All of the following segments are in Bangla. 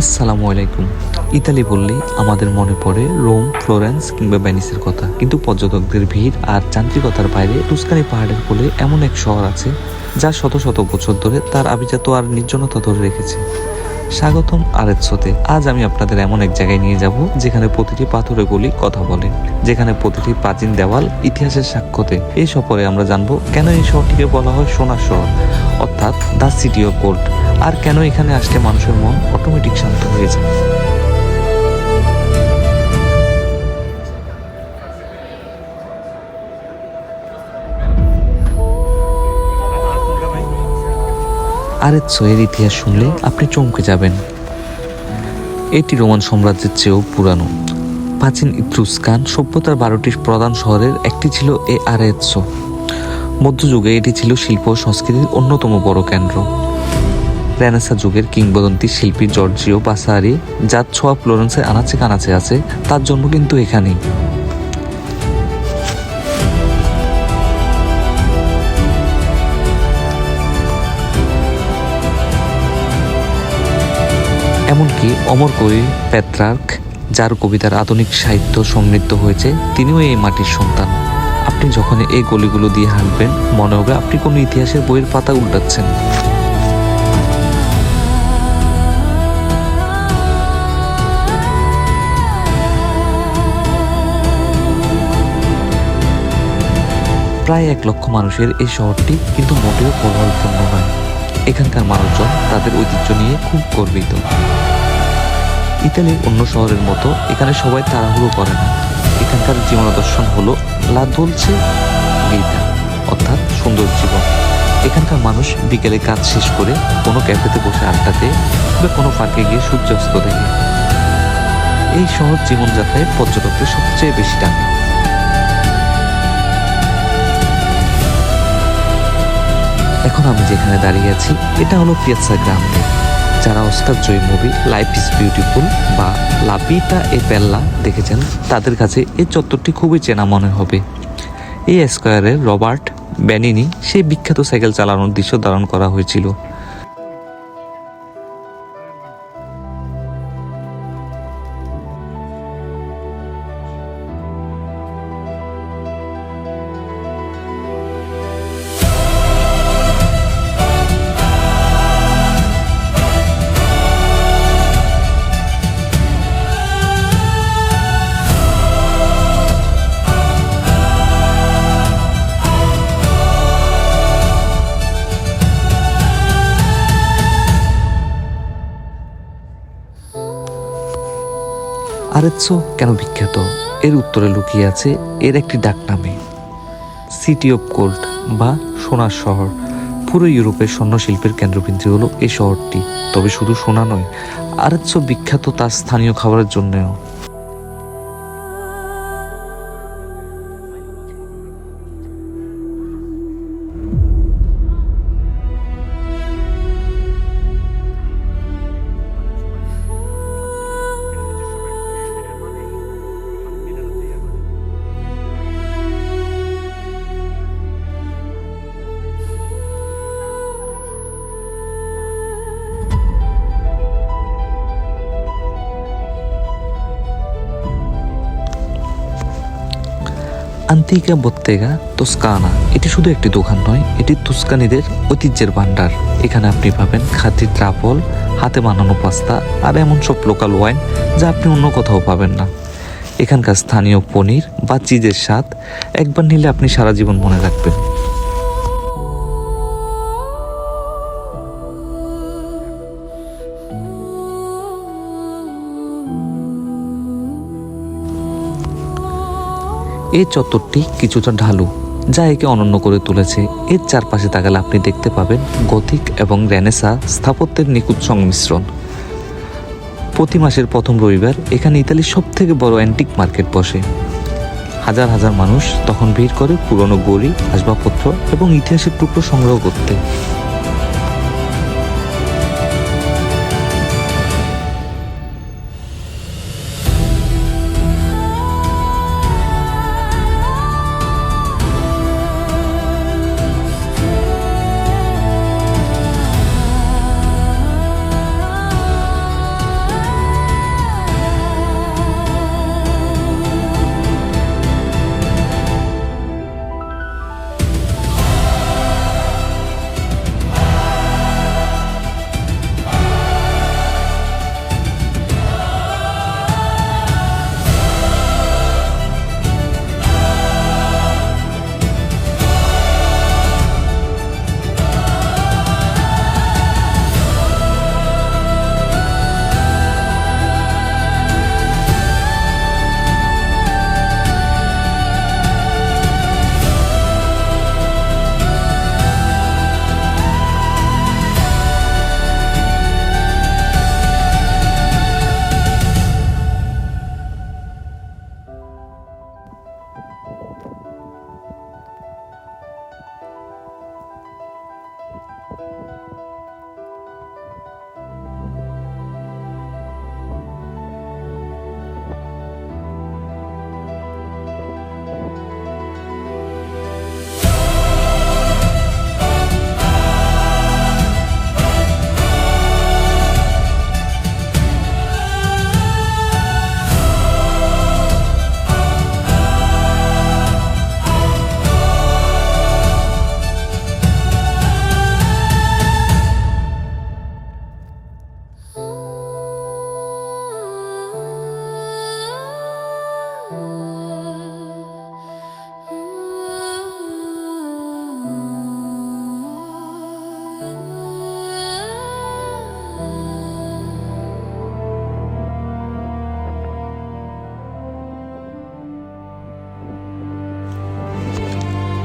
আসসালামু আলাইকুম। ইতালি বললেই আমাদের মনে পড়ে রোম, ফ্লোরেন্স কিংবা ভেনিসের কথা। কিন্তু পর্যটকদের ভিড় আর যান্ত্রিকতার বাইরে টুস্কানি পাহাড়ের কোলে এমন এক শহর আছে যা শত শত বছর ধরে তার আভিজাত্য আর নির্জনতা ধরে রেখেছে। স্বাগতম আরেৎসোতে। আজ আমি আপনাদের এমন এক জায়গায় নিয়ে যাব যেখানে প্রতিটি পাথরের গলি কথা বলে, যেখানে প্রতিটি প্রাচীন দেওয়াল ইতিহাসের সাক্ষ্য দেয়। এই সফরে আমরা জানবো কেন এই শহরটিকে বলা হয় সোনার শহর, অর্থাৎ দ্য সিটি অফ গোল্ড, আর কেন এখানে আসলে মানুষের মন অটোমেটিক শান্ত হয়ে যায়। আরেৎসো এর ইতিহাস শুনলে আপনি চমকে যাবেন। এটি রোমান সাম্রাজ্যের চেয়েও পুরানো। প্রাচীন ইত্রুস্কান সভ্যতার 12টি প্রধান শহরের একটি ছিল এই আরেৎসো। মধ্যযুগে এটি ছিল শিল্প ও সংস্কৃতির অন্যতম বড় কেন্দ্র। রেনেসাঁ যুগের কিংবদন্তি শিল্পী জর্জিও বাসারি, যার ছোঁয়া ফ্লোরেন্সের আনাচে কানাচে আছে, তার জন্ম কিন্তু এখানেই। এমনকি অমর কবি পেত্রার্ক, যার কবিতার আধুনিক সাহিত্য সমৃদ্ধ হয়েছে, তিনিও এই মাটির সন্তান। আপনি যখন এই গলিগুলো দিয়ে হাঁটবেন, মনে হবে আপনি কোনো ইতিহাসের বইয়ের পাতা উল্টাচ্ছেন। প্রায় 1 লক্ষ মানুষের এই শহরটি কিন্তু মোটেও কোলাহলপূর্ণ নয়। এখানকার মানুষজন তাদের ঐতিহ্য নিয়ে খুব গর্বিত। ইতালির অন্য শহরের মতো এখানে সবাই তাড়াহুড়ো করে না। এখানকার জীবনাদর্শন হলো লা দোলচে ভিটা, অর্থাৎ সুন্দর জীবন। এখানকার মানুষ বিকেলে কাজ শেষ করে কোনো ক্যাফেতে বসে আড্ডা দেয় বা কোনো পার্কে গিয়ে সূর্যাস্ত দেখে। এই শহর জীবনযাত্রায় পর্যটকদের সবচেয়ে বেশি টানে। এখন আমি যেখানে দাঁড়িয়ে আছি, এটা হলো পিয়াৎজা গ্রান্দে। যারা Oscar Joyee movie life is beautiful বা লা ভিটা এ বেল্লা দেখেছেন, তাদের কাছে এই চত্বরটি খুবই চেনা মনে হবে। এই স্কয়ারে রবার্ট বেনিনি সেই বিখ্যাত সাইকেল চালানোর দৃশ্য ধারণ করা হয়েছিল। আরেৎসো কেন বিখ্যাত? এর উত্তরে লুকিয়ে আছে এর একটি ডাক নামে, সিটি অফ গোল্ড বা সোনার শহর। পুরো ইউরোপের স্বর্ণ শিল্পের কেন্দ্রবিন্দু হলো এই শহরটি। তবে শুধু সোনা নয়, আরেৎসো বিখ্যাত তার স্থানীয় খাবারের জন্যও। আন্তিকা বত্তেগা তোস্কানা এটি শুধু একটি দোকান নয়, এটি তুস্কানিদের ঐতিহ্যের ভান্ডার। এখানে আপনি পাবেন খাঁটি ট্রাফল, হাতে বানানো পাস্তা আর এমন সব লোকাল ওয়াইন যা আপনি অন্য কোথাও পাবেন না। এখানকার স্থানীয় পনির বা চিজের স্বাদ একবার নিলে আপনি সারা জীবন মনে রাখবেন। এই চত্বরটি কিছুটা ঢালু, যা একে অনন্য করে তুলেছে। এর চারপাশে তাকালে আপনি দেখতে পাবেন গথিক এবং রেনেসাঁ স্থাপত্যের নিখুঁত সংমিশ্রণ। প্রতি মাসের প্রথম রবিবার এখানে ইতালির সবথেকে বড় অ্যান্টিক মার্কেট বসে। হাজার হাজার মানুষ তখন ভিড় করে পুরনো গড়ি, আসবাবপত্র এবং ইতিহাসের টুকরো সংগ্রহ করতে।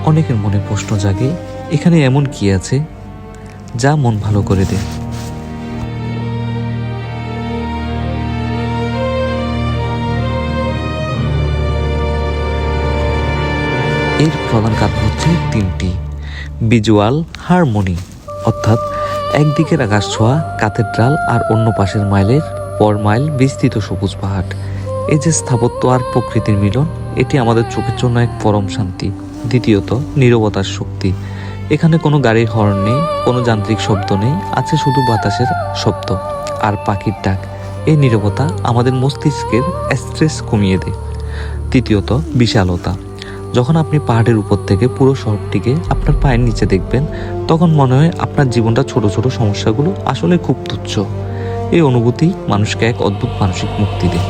অনেকের মনে প্রশ্ন জাগে, এখানে এমন কি আছে যা মন ভালো করে দেয়? এর প্রধান কারণ হচ্ছে তিনটি: ভিজুয়াল হারমোনি, অর্থাৎ একদিকের আকাশ ছোঁয়া ক্যাথেড্রাল আর অন্য পাশের মাইলের পর মাইল বিস্তৃত সবুজ পাহাড়। এই যে স্থাপত্য আর প্রকৃতির মিলন, এটি আমাদের চোখের জন্য এক পরম শান্তি। দ্বিতীয়ত, নীরবতার শক্তি। এখানে কোনো গাড়ির হর্ন নেই, কোনো যান্ত্রিক শব্দ নেই, আছে শুধু বাতাসের শব্দ আর পাখির ডাক। এই নীরবতা আমাদের মস্তিষ্কের স্ট্রেস কমিয়ে দেয়। তৃতীয়ত, বিশালতা। যখন আপনি পাহাড়ের উপর থেকে পুরো শহরটিকে আপনার পায়ের নিচে দেখবেন, তখন মনে হয় আপনার জীবনটা ছোট ছোট সমস্যাগুলো আসলে খুব তুচ্ছ। এই অনুভূতি মানুষকে এক অদ্ভুত মানসিক মুক্তি দেয়।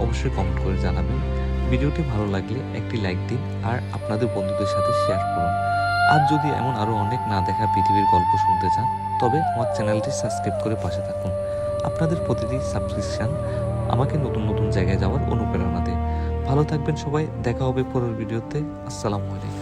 অবশ্যই কমেন্ট করে জানাবেন। ভিডিওটি ভালো লাগলে একটি লাইক দিন আর আপনাদের বন্ধুদের সাথে শেয়ার করুন। আর যদি এমন আরও অনেক না দেখা পৃথিবীর গল্প শুনতে চান, তবে আমার চ্যানেলটি সাবস্ক্রাইব করে পাশে থাকুন। আপনাদের প্রতিটি সাবস্ক্রিপশন আমাকে নতুন নতুন জায়গায় যাওয়ার অনুপ্রেরণা দেয়। ভালো থাকবেন সবাই, দেখা হবে পরের ভিডিওতে। আসসালামু আলাইকুম।